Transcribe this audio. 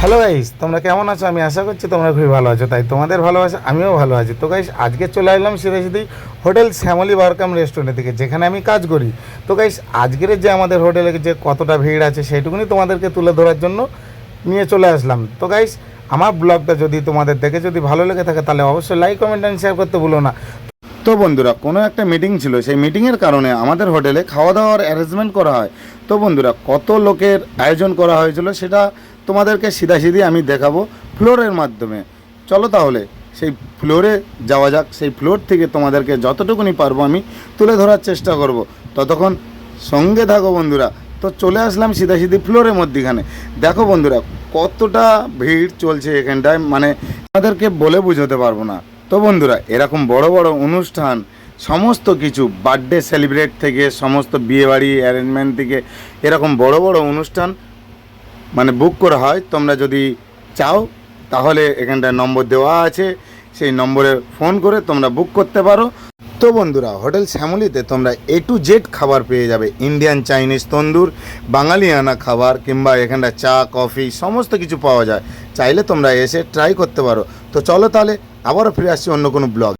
Hello guys, তোমরা কেমন আছো? আমি আশা করছি তোমরা খুবই ভালো আছো। তাই তোমাদের ভালোবাসা আমিও ভালো আছি। তো গাইস, আজকে চলে আসলাম সিধে হোটেল শ্যামলী বারকাম রেস্টুরেন্টের দিকে, যেখানে আমি কাজ করি। তো গাইস, আজকের যে আমাদের হোটেলে যে কতটা ভিড় আছে সেইটুকুনি তোমাদেরকে তুলে ধরার জন্য নিয়ে চলে আসলাম। তো গাইস, আমার ব্লগটা যদি তোমাদের দেখে যদি ভালো লেগে থাকে তাহলে অবশ্যই লাইক, কমেন্ট অ্যান্ড শেয়ার করতে ভুলো না। তো বন্ধুরা, কোনো একটা মিটিং ছিল, সেই মিটিংয়ের কারণে আমাদের হোটেলে খাওয়া দাওয়ার অ্যারেঞ্জমেন্ট করা হয়। তো বন্ধুরা, কত লোকের আয়োজন করা হয়েছিল সেটা তোমাদেরকে সিধাসিধি আমি দেখাবো ফ্লোরের মাধ্যমে। চলো তাহলে সেই ফ্লোরে যাওয়া যাক। সেই ফ্লোর থেকে তোমাদেরকে যতটুকুনি পারবো আমি তুলে ধরার চেষ্টা করব। ততক্ষণ সঙ্গে থাকো বন্ধুরা। তো চলে আসলাম সিধাসিধি ফ্লোরের মধ্যিখানে। দেখো বন্ধুরা, কতটা ভিড় চলছে এখানটায়, মানে আমাদেরকে বলে বুঝাতে পারবো না। তো বন্ধুরা, এরকম বড় বড় অনুষ্ঠান, সমস্ত কিছু বার্থডে সেলিব্রেট থেকে সমস্ত বিয়েবাড়ি অ্যারেঞ্জমেন্ট থেকে এরকম বড় বড় অনুষ্ঠান মানে বুক করা হয়। তোমরা যদি চাও তাহলে এখানটায় নম্বর দেওয়া আছে, সেই নম্বরে ফোন করে তোমরা বুক করতে পারো। তো বন্ধুরা, হোটেল শ্যামলীতে তোমরা A to Z খাবার পেয়ে যাবে। ইন্ডিয়ান, চাইনিজ, তন্দুর, বাঙালিয়ানা খাবার, কিংবা এখানটা চা, কফি সমস্ত কিছু পাওয়া যায়। চাইলে তোমরা এসে ট্রাই করতে পারো। তো চলো তাহলে আবারও ফিরে আসছি অন্য কোনো ব্লগ।